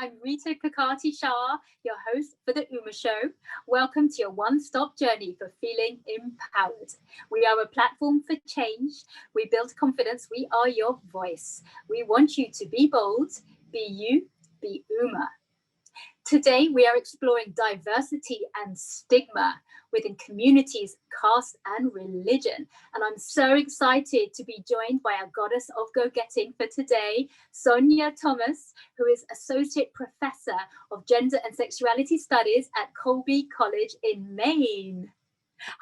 I'm Rita Kakati-Shah, your host for the Uma Show. Welcome to your one-stop journey for feeling empowered. We are a platform for change. We build confidence. We are your voice. We want you to be bold, be you, be Uma. Today, we are exploring diversity and stigma within communities, caste, and religion. And I'm so excited to be joined by our goddess of go-getting for today, Sonja Thomas, who is Associate Professor of Gender and Sexuality Studies at Colby College in Maine.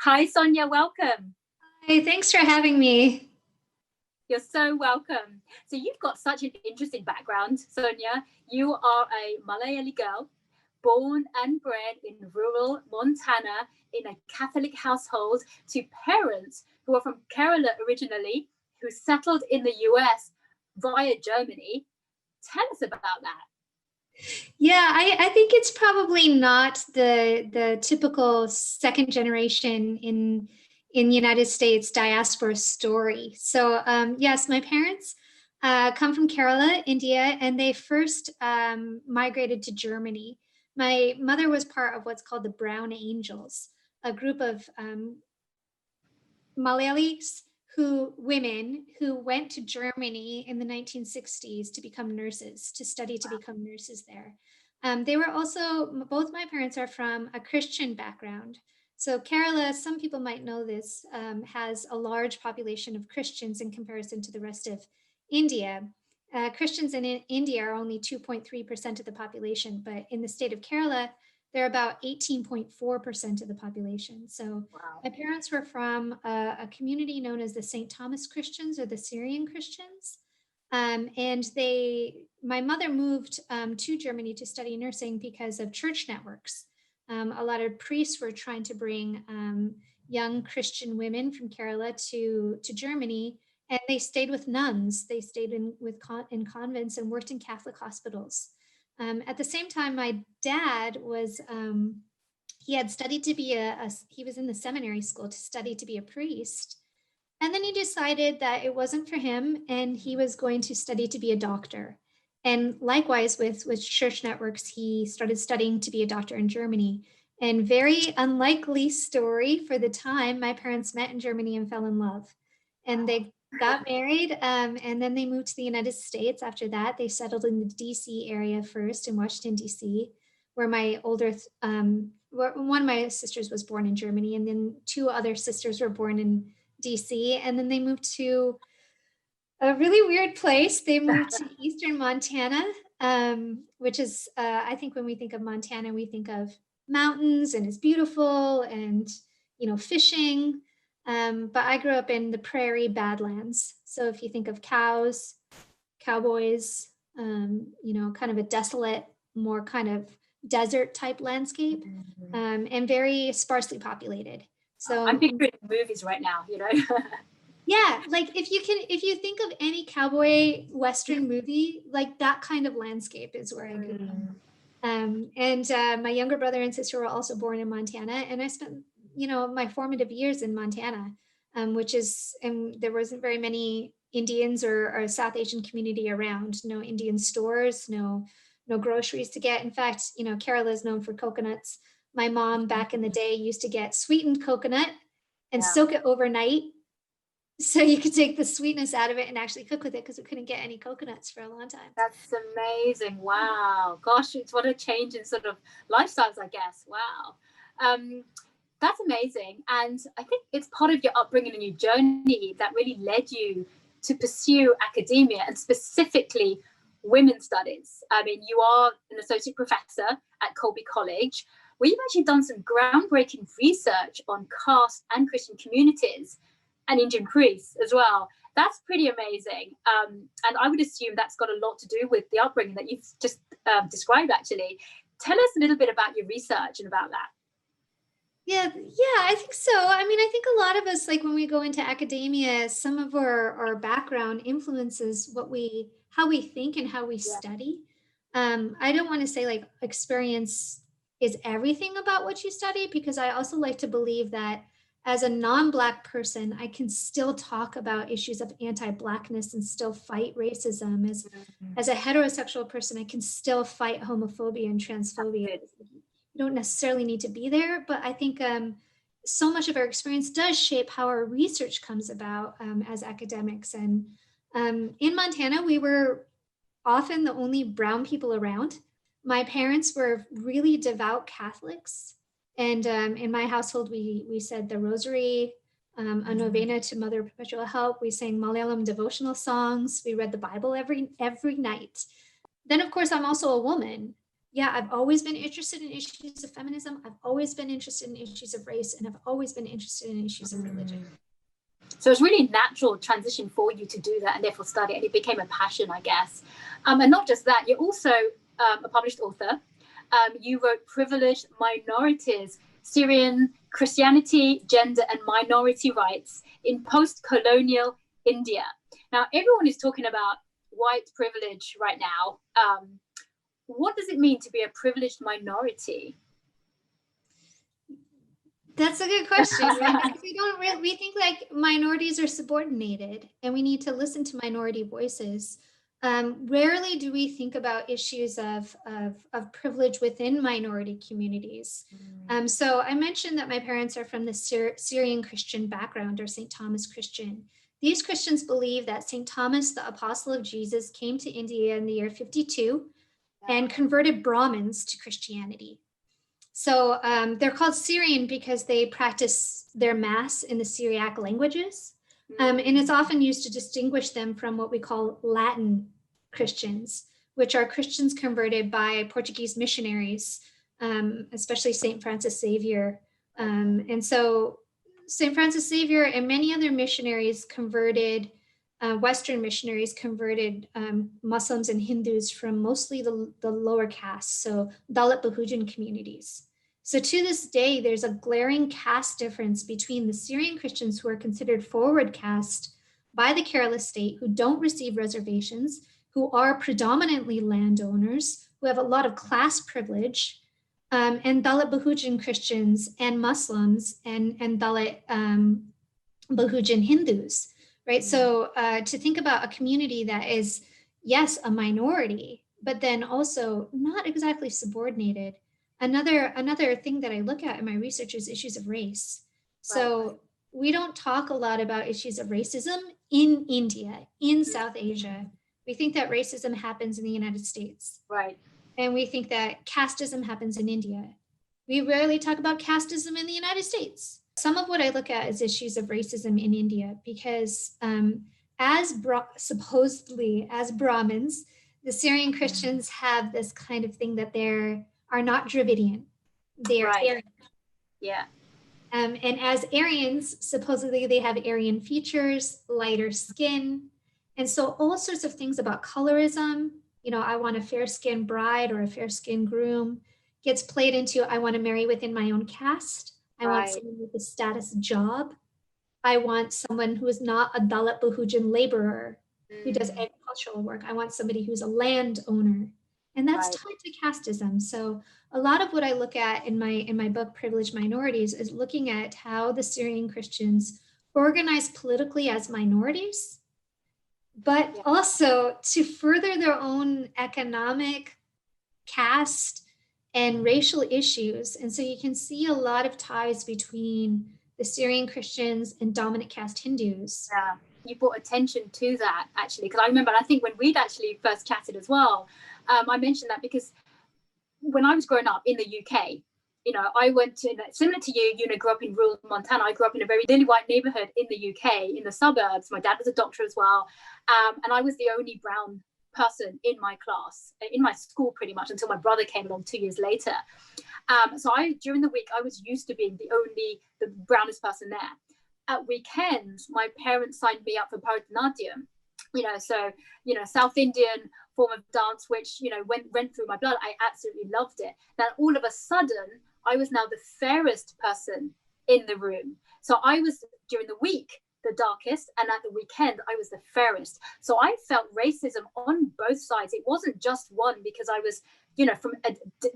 Hi, Sonja, welcome. Hi, thanks for having me. You're so welcome. So you've got such an interesting background, Sonja. You are a Malayali girl, born and bred in rural Montana in a Catholic household to parents who are from Kerala originally, who settled in the US via Germany. Tell us about that. Yeah, I think it's probably not the typical second generation in United States diaspora story. So yes, my parents come from Kerala, India, and they first migrated to Germany. My mother was part of what's called the Brown Angels, a group of Malayalis women who went to Germany in the 1960s to become nurses, to study to become nurses there. They were also, both my parents are from a Christian background. So Kerala, some people might know this, has a large population of Christians in comparison to the rest of India. Christians in India are only 2.3% of the population, but in the state of Kerala, they're about 18.4% of the population. So wow. My parents were from a community known as the St. Thomas Christians or the Syrian Christians. And my mother moved to Germany to study nursing because of church networks. A lot of priests were trying to bring young Christian women from Kerala to Germany, and they stayed with nuns. They stayed in convents and worked in Catholic hospitals. At the same time, my dad was, he had studied to be he was in the seminary school to study to be a priest. And then he decided that it wasn't for him and he was going to study to be a doctor. And likewise with church networks, he started studying to be a doctor in Germany. And very unlikely story for the time, my parents met in Germany and fell in love. And they got married, and then they moved to the United States. After that, they settled in the DC area first in Washington, DC, where my one of my sisters was born in Germany, and then two other sisters were born in DC. And then they moved to a really weird place. They moved to eastern Montana, which is, I think when we think of Montana, we think of mountains and it's beautiful and, fishing. But I grew up in the prairie badlands. So if you think of cows, cowboys, kind of a desolate, more kind of desert type landscape, and very sparsely populated. So I'm picturing movies right now, Yeah, like if you think of any cowboy Western movie, like that kind of landscape is where I grew up. My younger brother and sister were also born in Montana, and I spent my formative years in Montana, and there wasn't very many Indians or South Asian community around. No Indian stores, no groceries to get. In fact, Kerala is known for coconuts. My mom back in the day used to get sweetened coconut and soak it overnight, so you could take the sweetness out of it and actually cook with it because we couldn't get any coconuts for a long time. That's amazing. Wow. Gosh, it's what a change in sort of lifestyles, I guess. Wow. That's amazing. And I think it's part of your upbringing and your journey that really led you to pursue academia and specifically women's studies. I mean, you are an associate professor at Colby College, where you've actually done some groundbreaking research on caste and Christian communities and Indian priests as well. That's pretty amazing. And I would assume that's got a lot to do with the upbringing that you've just described, actually. Tell us a little bit about your research and about that. Yeah, I think so. I mean, I think a lot of us, like when we go into academia, some of our background influences how we think and how we study. I don't want to say like experience is everything about what you study, because I also like to believe that as a non-Black person, I can still talk about issues of anti-Blackness and still fight racism. As a heterosexual person, I can still fight homophobia and transphobia. You don't necessarily need to be there, but I think so much of our experience does shape how our research comes about as academics. And in Montana, we were often the only brown people around. My parents were really devout Catholics. And in my household, we said the rosary, a novena to Mother of Perpetual Help. We sang Malayalam devotional songs. We read the Bible every night. Then, of course, I'm also a woman. Yeah, I've always been interested in issues of feminism. I've always been interested in issues of race, and I've always been interested in issues of religion. So it's really a natural transition for you to do that and therefore study it. And it became a passion, I guess. And not just that, you're also a published author. You wrote Privileged Minorities, Syrian Christianity, Gender and Minority Rights in Post-Colonial India. Now, everyone is talking about white privilege right now. What does it mean to be a privileged minority? That's a good question. Right? We think like minorities are subordinated and we need to listen to minority voices. Rarely do we think about issues of privilege within minority communities. So I mentioned that my parents are from the Syrian Christian background, or St. Thomas Christian. These Christians believe that St. Thomas, the apostle of Jesus, came to India in the year 52 and converted Brahmins to Christianity. So they're called Syrian because they practice their mass in the Syriac languages. And it's often used to distinguish them from what we call Latin Christians, which are Christians converted by Portuguese missionaries, especially St. Francis Xavier. And so St. Francis Xavier and many other missionaries converted, Western missionaries converted Muslims and Hindus from mostly the lower castes, so Dalit Bahujan communities. So to this day, there's a glaring caste difference between the Syrian Christians who are considered forward caste by the Kerala state, who don't receive reservations, who are predominantly landowners, who have a lot of class privilege, and Dalit Bahujan Christians and Muslims and Dalit Bahujan Hindus, right? So to think about a community that is, yes, a minority, but then also not exactly subordinated. Another thing that I look at in my research is issues of race. So we don't talk a lot about issues of racism in India, in South Asia. We think that racism happens in the United States. Right. And we think that casteism happens in India. We rarely talk about casteism in the United States. Some of what I look at is issues of racism in India, because supposedly as Brahmins, the Syrian Christians have this kind of thing that they are not Dravidian. They are Aryan. Yeah. And as Aryans, supposedly they have Aryan features, lighter skin. And so all sorts of things about colorism, you know, I want a fair-skinned bride or a fair-skinned groom, gets played into, I want to marry within my own caste. I want someone with a status job. I want someone who is not a Dalit Bahujan laborer who does agricultural work. I want somebody who's a landowner. And that's tied to casteism. So a lot of what I look at in my book, Privileged Minorities, is looking at how the Syrian Christians organize politically as minorities, but also to further their own economic, caste, and racial issues. And so you can see a lot of ties between the Syrian Christians and dominant caste Hindus. Yeah, you brought attention to that, actually, because I remember, and I think when we'd actually first chatted as well, I mentioned that because when I was growing up in the UK, you know, I went to, similar to you know, grew up in rural Montana. I grew up in a very lily white neighborhood in the UK, in the suburbs. My dad was a doctor as well. And I was the only brown person in my class, in my school pretty much, until my brother came along 2 years later. So during the week, I was used to being the brownest person there. At weekends, my parents signed me up for Bharatanatyam, you know, so, you know, South Indian form of dance, which, you know, went through my blood. I absolutely loved it. Then all of a sudden, I was now the fairest person in the room. So I was, during the week, the darkest, and at the weekend, I was the fairest. So I felt racism on both sides. It wasn't just one because I was, you know,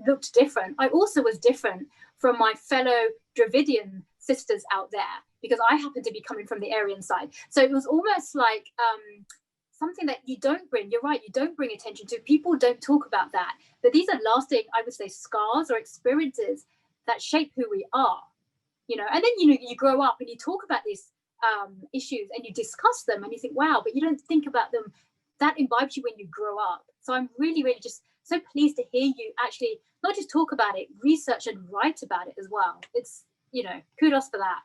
looked different. I also was different from my fellow Dravidian sisters out there. because I happen to be coming from the Aryan side. So it was almost like something that you don't bring, you're right, you don't bring attention to. People don't talk about that. But these are lasting, I would say, scars or experiences that shape who we are, you know. And then, you know, you grow up and you talk about these issues and you discuss them and you think, wow, but you don't think about them. That imbibes you when you grow up. So I'm really, really just so pleased to hear you actually not just talk about it, research and write about it as well. It's, you know, kudos for that.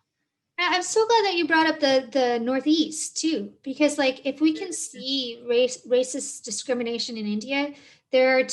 I'm so glad that you brought up the Northeast too, because like if we can see racist discrimination in India, there are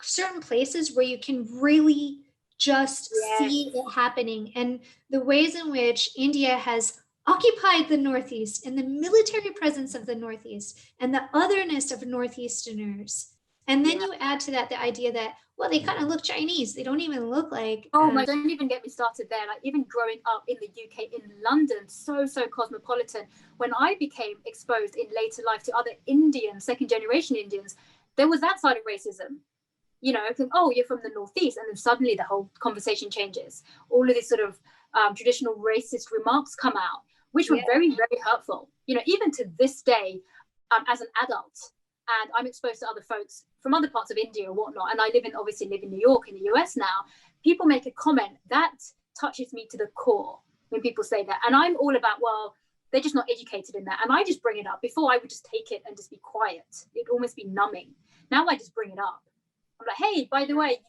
certain places where you can really just see it happening, and the ways in which India has occupied the Northeast and the military presence of the Northeast and the otherness of Northeasterners. And then you add to that the idea that, well, they kind of look Chinese. They don't even look like. Oh my, don't even get me started there. Like even growing up in the UK, in London, so cosmopolitan. When I became exposed in later life to other Indians, second generation Indians, there was that side of racism. You know, oh, you're from the Northeast, and then suddenly the whole conversation changes. All of these sort of traditional racist remarks come out, which were very, very hurtful. You know, even to this day, as an adult, and I'm exposed to other folks from other parts of India or whatnot, and I obviously live in New York in the US now, people make a comment that touches me to the core when people say that. And I'm all about, well, they're just not educated in that. And I just bring it up. Before I would just take it and just be quiet. It'd almost be numbing. Now I just bring it up. I'm like, hey, by the way,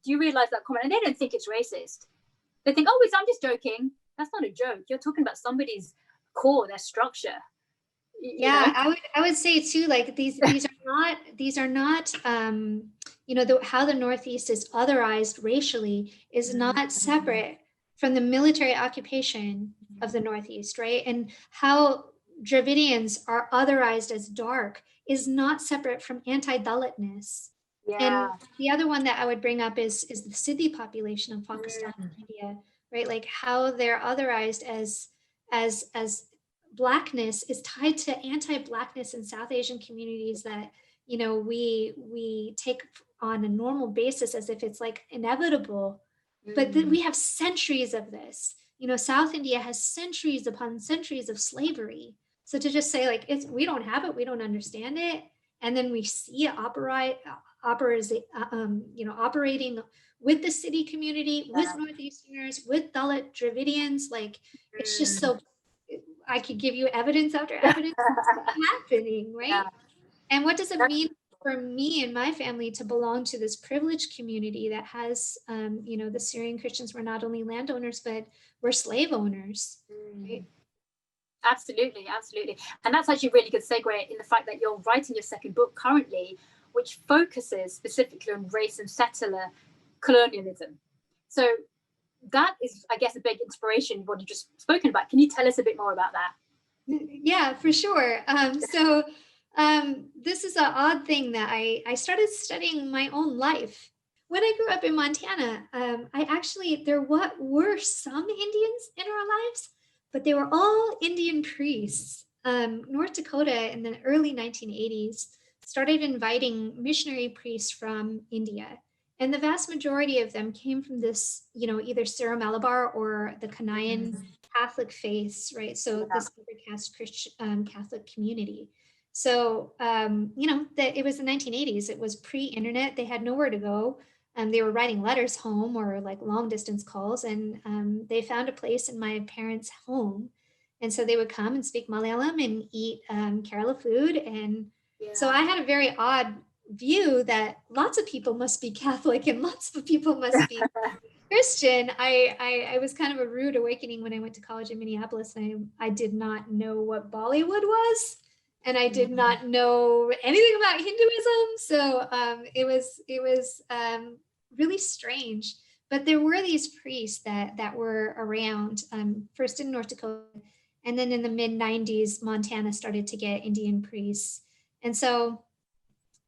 do you realize that comment? And they don't think it's racist. They think, oh, I'm just joking. That's not a joke. You're talking about somebody's core, their structure. Yeah, I would say too, like these are not you know, how the Northeast is otherized racially is not separate from the military occupation of the Northeast, right? And how Dravidians are otherized as dark is not separate from anti-Dalitness. And the other one that I would bring up is the Sindhi population of Pakistan and India, right? Like how they're otherized as Blackness is tied to anti-Blackness in South Asian communities that, you know, we take on a normal basis as if it's like inevitable. But then we have centuries of this. You know, South India has centuries upon centuries of slavery. So to just say like we don't have it, we don't understand it, and then we see it operating with the Sindhi community, with Northeasterners, with Dalit Dravidians, like it's just so. I could give you evidence after evidence happening, right? Yeah. And what does it mean for me and my family to belong to this privileged community that has, you know, the Syrian Christians were not only landowners, but were slave owners, right? Absolutely. And that's actually a really good segue in the fact that you're writing your second book currently, which focuses specifically on race and settler colonialism. So that is, I guess, a big inspiration, what you've just spoken about. Can you tell us a bit more about that? Yeah, for sure. This is an odd thing that I started studying my own life. When I grew up in Montana, there were some Indians in our lives, but they were all Indian priests. North Dakota in the early 1980s started inviting missionary priests from India. And the vast majority of them came from this, you know, either Syro-Malabar or the Canaan Catholic faiths, right? So this upper caste Christian Catholic community. So, you know, it was the 1980s. It was pre-internet. They had nowhere to go. They were writing letters home or like long distance calls. And they found a place in my parents' home. And so they would come and speak Malayalam and eat Kerala food. And so I had a very odd view that lots of people must be Catholic and lots of people must be Christian. I was kind of a rude awakening when I went to college in Minneapolis. I did not know what Bollywood was, and I did not know anything about Hinduism. So it was really strange. But there were these priests that were around, first in North Dakota, and then in the mid-90s, Montana started to get Indian priests. And so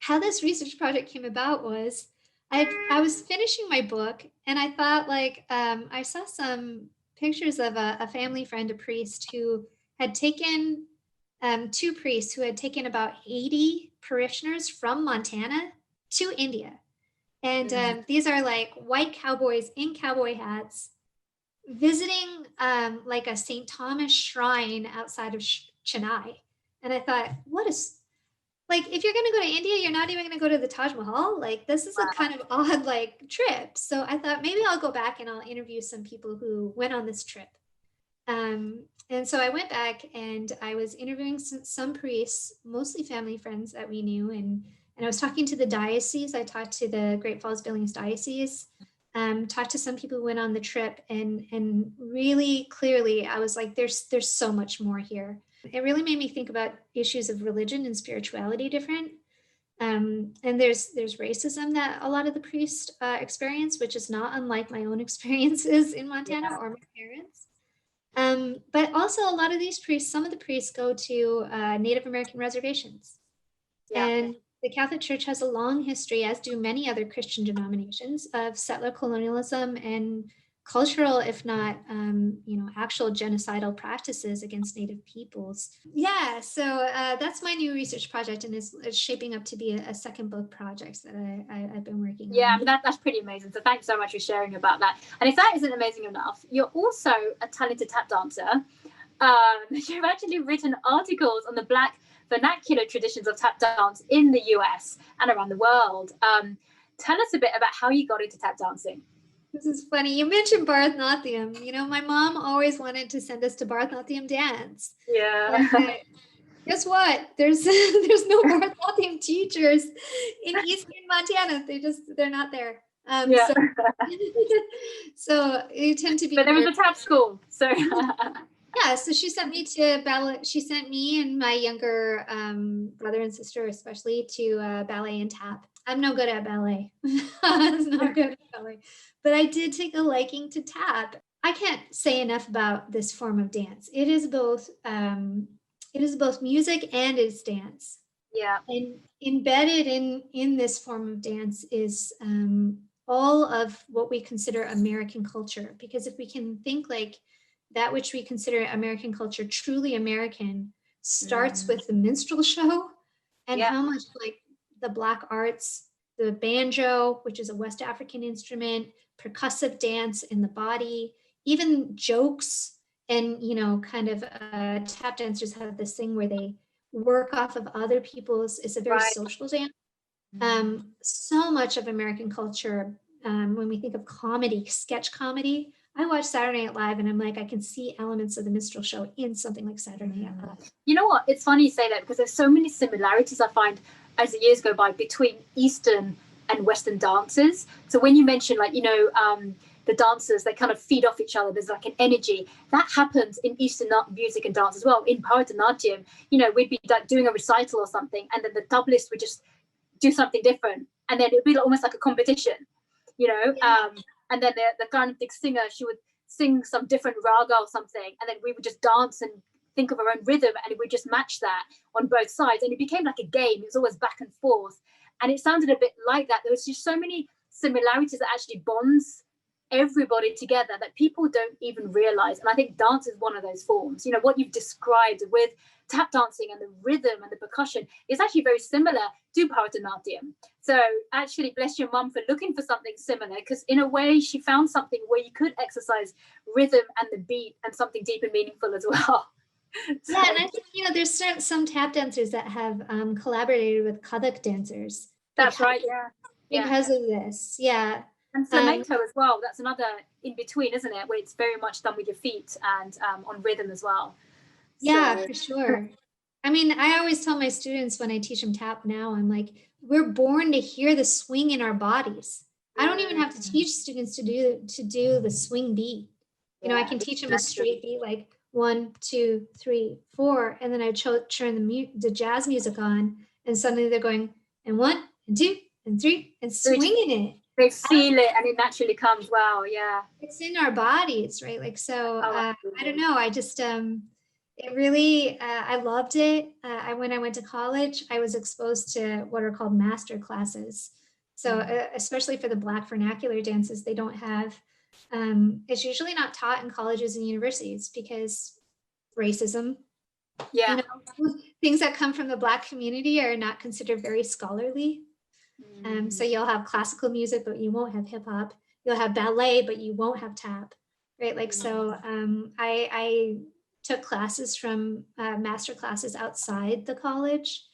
how this research project came about was I was finishing my book, and I thought, like, I saw some pictures of a family friend, a priest who had taken two priests who had taken about 80 parishioners from Montana to India. And these are like white cowboys in cowboy hats, visiting like a St. Thomas shrine outside of Chennai. And I thought, what is, like, if you're going to go to India, you're not even going to go to the Taj Mahal. Like, this is a kind of odd, like, trip. So I thought maybe I'll go back and I'll interview some people who went on this trip. And so I went back and I was interviewing some priests, mostly family friends that we knew. And I was talking to the diocese. I talked to the Great Falls Billings Diocese, talked to some people who went on the trip, and really clearly I was like, there's so much more here. It really made me think about issues of religion and spirituality different. And there's racism that a lot of the priests experience, which is not unlike my own experiences in Montana or my parents. But also a lot of these priests, some of the priests go to Native American reservations. And the Catholic Church has a long history, as do many other Christian denominations, of settler colonialism and cultural, if not, actual genocidal practices against Native peoples. Yeah, so that's my new research project, and it's shaping up to be a second book project that I've been working on. Yeah, that's pretty amazing. So thanks so much for sharing about that. And if that isn't amazing enough, you're also a talented tap dancer. You've actually written articles on the Black vernacular traditions of tap dance in the US and around the world. Tell us a bit about how you got into tap dancing. This is funny. You mentioned Bharatanatyam. You know, my mom always wanted to send us to Bharatanatyam dance. Yeah. Guess what? There's no Bharatanatyam teachers in Eastern Montana. They're not there. So you tend to be. But there was a tap school, so. Yeah, so she sent me to ballet. She sent me and my younger brother and sister, especially, to ballet and tap. I'm no good at ballet. I'm not good at ballet, but I did take a liking to tap. I can't say enough about this form of dance. It is both music and it's dance. Yeah. And embedded in this form of dance is all of what we consider American culture. Because if we can think like that which we consider American culture truly American starts with the minstrel show and how much like the Black arts, the banjo, which is a West African instrument, percussive dance in the body, even jokes, and, you know, kind of tap dancers have this thing where they work off of other people's, it's a very social dance. So much of American culture, when we think of comedy, sketch comedy, I watch Saturday Night Live and I'm like, I can see elements of the minstrel show in something like Saturday Night Live. You know what? It's funny you say that because there's so many similarities I find as the years go by between Eastern and Western dances. So when you mention like, you know, the dancers, they kind of feed off each other. There's like an energy that happens in Eastern music and dance as well. In Bharatanatyam, you know, we'd be like doing a recital or something, and then the doublist would just do something different, and then it'd be almost like a competition, you know. And then the Ghanaian singer, she would sing some different raga or something, and then we would just dance and think of our own rhythm, and we just match that on both sides, and it became like a game. It was always back and forth, and it sounded a bit like that. There was just so many similarities that actually bonds everybody together that people don't even realize. And I think dance is one of those forms. You know, what you've described with tap dancing and the rhythm and the percussion is actually very similar to Bharatanatyam. So actually, bless your mum for looking for something similar, because in a way she found something where you could exercise rhythm and the beat and something deep and meaningful as well. So, yeah, and I think, you know, there's some tap dancers that have collaborated with Kathak dancers. That's right, because of this, And flamenco as well. That's another in between, isn't it? Where it's very much done with your feet and on rhythm as well. Yeah, for sure. I mean, I always tell my students when I teach them tap now, I'm like, we're born to hear the swing in our bodies. I don't even have to teach students to do the swing beat. You know, I can teach them a straight beat, like 1, 2, 3, 4, and then I turn the jazz music on, and suddenly they're going, and 1, and 2, and 3, and swinging it. They feel it and it naturally comes. Wow, yeah. It's in our bodies, right? Like, so I don't know. I just, it really, I loved it. When I went to college, I was exposed to what are called master classes. So especially for the Black vernacular dances, they don't have, it's usually not taught in colleges and universities because racism. Yeah. You know, things that come from the Black community are not considered very scholarly. So you'll have classical music, but you won't have hip hop. You'll have ballet, but you won't have tap. right? Like, so I took classes from master classes outside the college.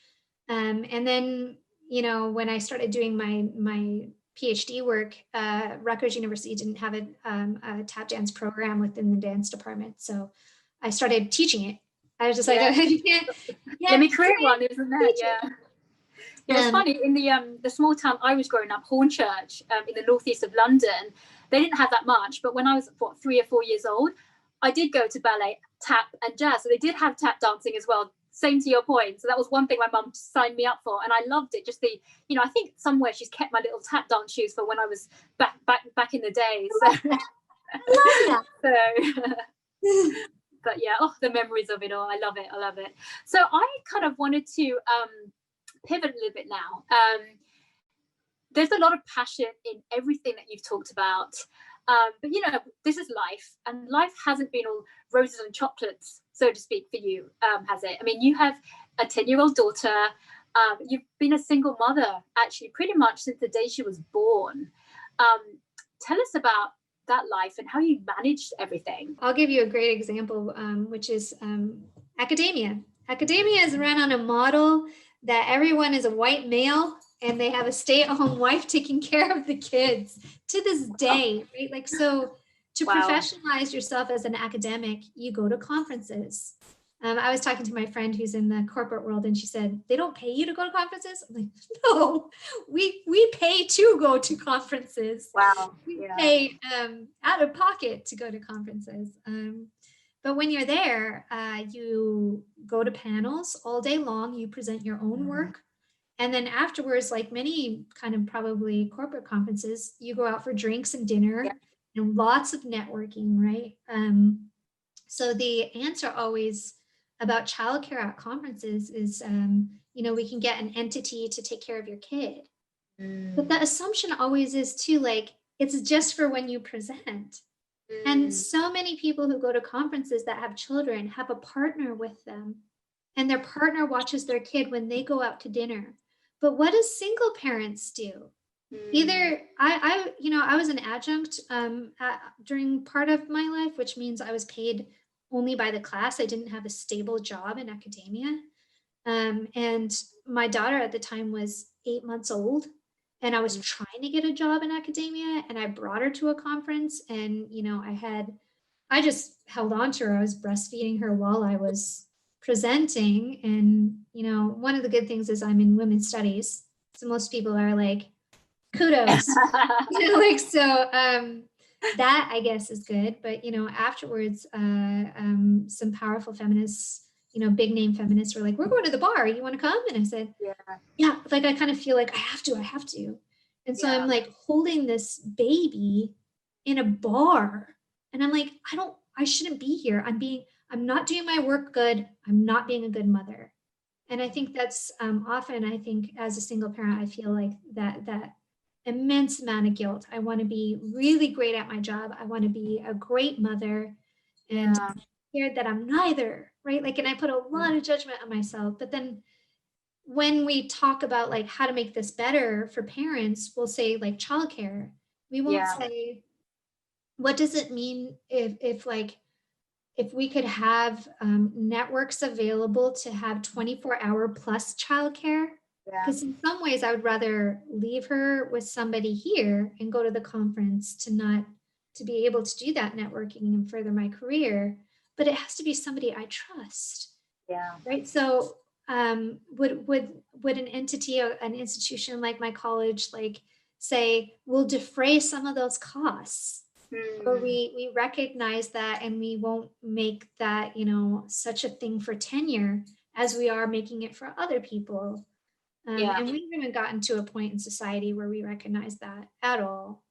And then, you know, when I started doing my PhD work, Rutgers University didn't have a tap dance program within the dance department. So I started teaching it. I was just like, you can't, let me create one, isn't that? Yeah. Yeah, it's funny, in the small town I was growing up, Hornchurch, in the northeast of London, they didn't have that much. But when I was, 3 or 4 years old, I did go to ballet, tap and jazz. So they did have tap dancing as well. Same to your point. So that was one thing my mum signed me up for. And I loved it. Just the, you know, I think somewhere she's kept my little tap dance shoes for when I was back in the day. So, I love that. So but yeah, the memories of it all. I love it. So I kind of wanted to pivot a little bit now. There's a lot of passion in everything that you've talked about. But, you know, this is life, and life hasn't been all roses and chocolates, so to speak, for you, has it? I mean, you have a 10-year-old daughter. You've been a single mother, actually, pretty much since the day she was born. Tell us about that life and how you managed everything. I'll give you a great example, which is academia. Academia is run on a model that everyone is a white male and they have a stay-at-home wife taking care of the kids to this day, right? Like, so to professionalize yourself as an academic, you go to conferences. I was talking to my friend who's in the corporate world, and she said, they don't pay you to go to conferences? I'm like, no, we pay to go to conferences. Wow. We pay out of pocket to go to conferences. But when you're there, you go to panels all day long, you present your own work. And then afterwards, like many kind of probably corporate conferences, you go out for drinks and dinner and lots of networking, right? So the answer always about childcare at conferences is, you know, we can get an entity to take care of your kid. But the assumption always is too, like, it's just for when you present. And so many people who go to conferences that have children have a partner with them, and their partner watches their kid when they go out to dinner. But what do single parents do? Either I was an adjunct during part of my life, which means I was paid only by the class. I didn't have a stable job in academia. And my daughter at the time was 8 months old, and I was trying to get a job in academia, and I brought her to a conference, and, you know, I just held on to her. I was breastfeeding her while I was presenting. And, you know, one of the good things is I'm in women's studies. So most people are like, kudos. Like, so that I guess is good. But, you know, afterwards, some powerful feminists, you know, big name feminists were like, we're going to the bar. You want to come? And I said, yeah, like, I kind of feel like I have to. And so I'm like holding this baby in a bar. And I'm like, I shouldn't be here. I'm not doing my work good. I'm not being a good mother. And I think that's often, I think as a single parent, I feel like that immense amount of guilt. I want to be really great at my job. I want to be a great mother, and I'm scared that I'm neither, right? Like, and I put a lot of judgment on myself. But then when we talk about like how to make this better for parents, we'll say like childcare. We won't say, what does it mean if we could have networks available to have 24-hour plus childcare? Because in some ways I would rather leave her with somebody here and go to the conference to be able to do that networking and further my career. But it has to be somebody I trust. Right. So would an entity or an institution like my college like say, we'll defray some of those costs? Or we recognize that, and we won't make that, you know, such a thing for tenure as we are making it for other people. And we haven't gotten to a point in society where we recognize that at all.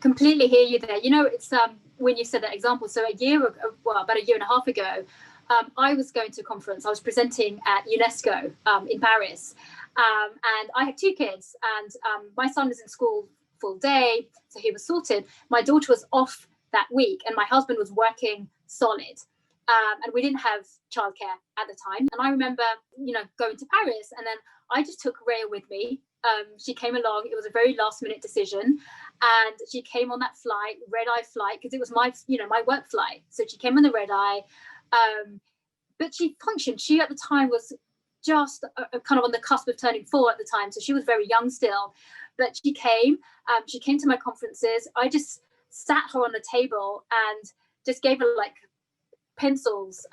Completely hear you there. You know, it's when you said that example, so about a year and a half ago, I was going to a conference. I was presenting at UNESCO in Paris, and I had 2 kids, and my son was in school full day, so he was sorted. My daughter was off that week, and my husband was working solid, and we didn't have childcare at the time. And I remember, you know, going to Paris, and then I just took Rhea with me. She came along. It was a very last minute decision, And she came on that flight, red-eye flight, because it was my, my work flight. So she came on the red-eye, but she functioned. She at the time was just kind of on the cusp of turning 4 at the time, so she was very young still. But she came to my conferences. I just sat her on the table and just gave her like pencils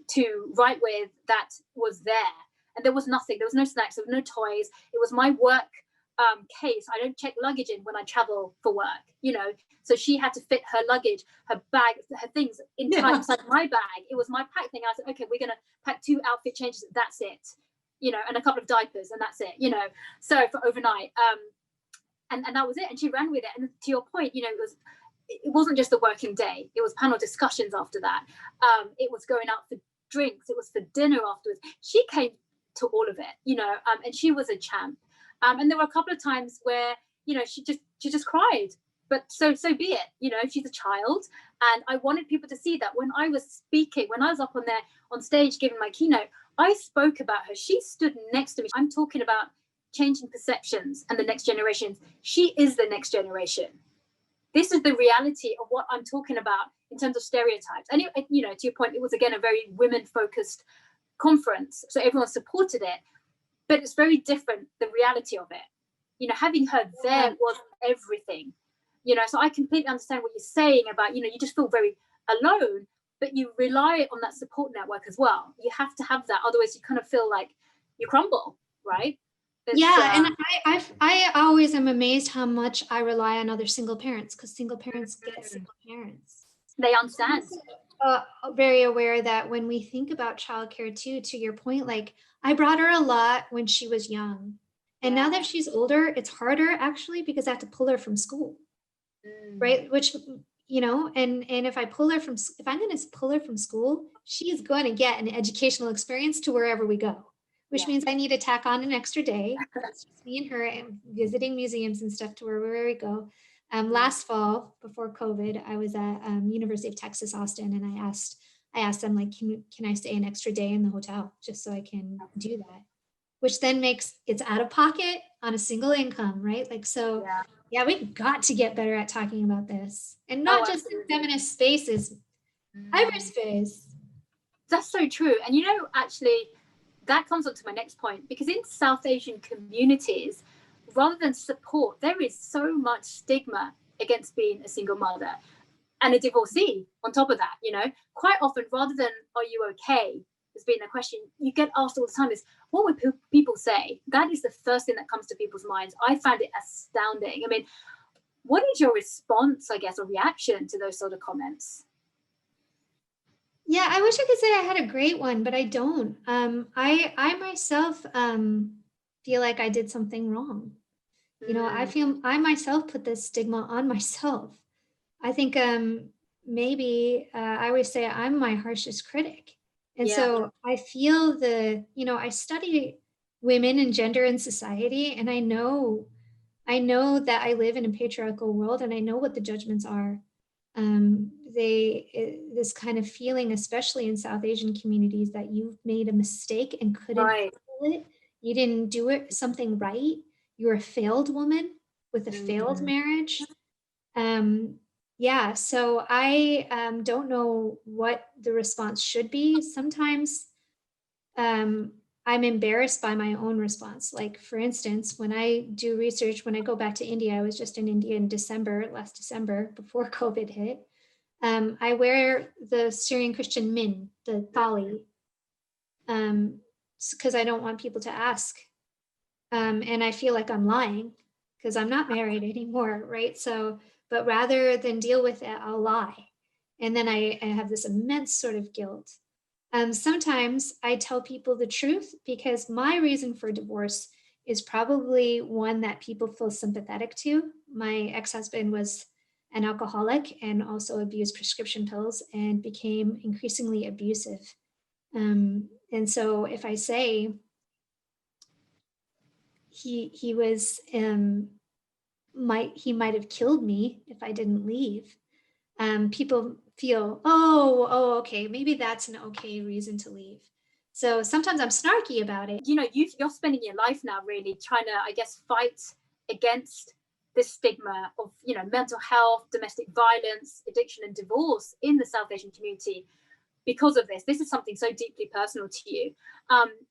to write with that was there. And there was nothing, there was no snacks, there was no toys. It was my work case. I don't check luggage in when I travel for work, so she had to fit her luggage, her bag, her things inside my bag. It was my pack thing. I said, okay, we're gonna pack 2 outfit changes, that's it, and a couple of diapers, and that's it, so for overnight, and that was it. And she ran with it. And to your point, it wasn't just the working day, it was panel discussions after that, it was going out for drinks, it was for dinner afterwards. She came to all of it, and she was a champ. And there were a couple of times where she just cried, but so be it. She's a child, and I wanted people to see that when I was speaking, when I was up on stage giving my keynote, I spoke about her. She stood next to me. I'm talking about changing perceptions and the next generations. She is the next generation. This is the reality of what I'm talking about in terms of stereotypes. And to your point, it was again a very women-focused conference, so everyone supported it. But it's very different, the reality of it. Having her there was everything. So I completely understand what you're saying about, you just feel very alone, but you rely on that support network as well. You have to have that, otherwise you kind of feel like you crumble, right? And I always am amazed how much I rely on other single parents, because single parents get single parents. They understand. Very aware that when we think about childcare too, to your point, like I brought her a lot when she was young, and now that she's older, it's harder actually, because I have to pull her from school, right? Which, and if I'm going to pull her from school, she's going to get an educational experience to wherever we go, which means I need to tack on an extra day. It's just me and her and visiting museums and stuff to wherever we go. Last fall, before COVID, I was at University of Texas, Austin, and I asked them, like, can I stay an extra day in the hotel just so I can do that? Which then makes it's out of pocket on a single income, right? Like, so we've got to get better at talking about this, and not just in feminist spaces, cyberspace. That's so true. And actually, that comes on to my next point, because in South Asian communities, rather than support, there is so much stigma against being a single mother and a divorcee on top of that. Quite often, rather than "are you okay?" as being a question you get asked all the time, is "what would people say?" That is the first thing that comes to people's minds. I found it astounding. I mean, what is your response, I guess, or reaction to those sort of comments? Yeah, I wish I could say I had a great one, but I don't. I myself feel like I did something wrong. I feel I myself put this stigma on myself. I think maybe I always say I'm my harshest critic. And so I feel I study women and gender in society, and I know that I live in a patriarchal world, and I know what the judgments are. This kind of feeling, especially in South Asian communities, that you've made a mistake and couldn't handle it. You didn't do something right. You're a failed woman with a failed marriage. So I don't know what the response should be. Sometimes I'm embarrassed by my own response. Like, for instance, when I do research, when I go back to India, I was just in India in last December, before COVID hit. I wear the Syrian Christian min, the thali, because I don't want people to ask. And I feel like I'm lying because I'm not married anymore, right? So, but rather than deal with it, I'll lie. And then I have this immense sort of guilt. Sometimes I tell people the truth because my reason for divorce is probably one that people feel sympathetic to. My ex-husband was an alcoholic and also abused prescription pills and became increasingly abusive. And so if I say he might have killed me if I didn't leave, people feel, okay, maybe that's an okay reason to leave. So sometimes I'm snarky about it. You're spending your life now really trying to, I guess, fight against this stigma of, you know, mental health, domestic violence, addiction and divorce in the South Asian community because of this. This is something so deeply personal to you.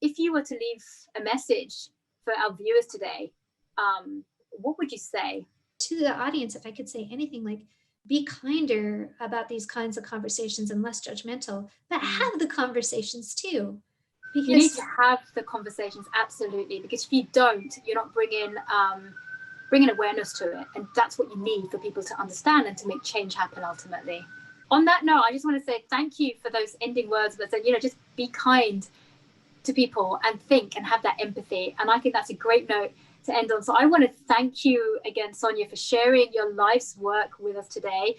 If you were to leave a message for our viewers today, what would you say? To the audience, if I could say anything, like, be kinder about these kinds of conversations and less judgmental, but have the conversations too. Because you need to have the conversations, absolutely, because if you don't, you're not bringing awareness to it, and that's what you need for people to understand and to make change happen ultimately. On that note, I just want to say thank you for those ending words that said, you know, just be kind to people and think and have that empathy. And I think that's a great note to end on. So I want to thank you again, Sonja, for sharing your life's work with us today.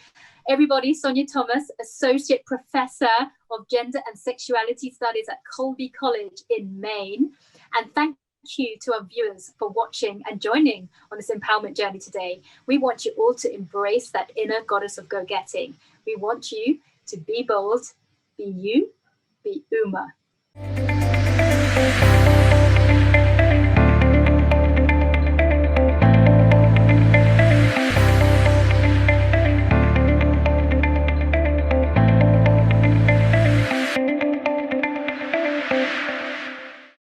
Everybody, Sonja Thomas, Associate Professor of Gender and Sexuality Studies at Colby College in Maine. And thank you to our viewers for watching and joining on this empowerment journey today. We want you all to embrace that inner goddess of go-getting. We want you to be bold, be you, be Uma.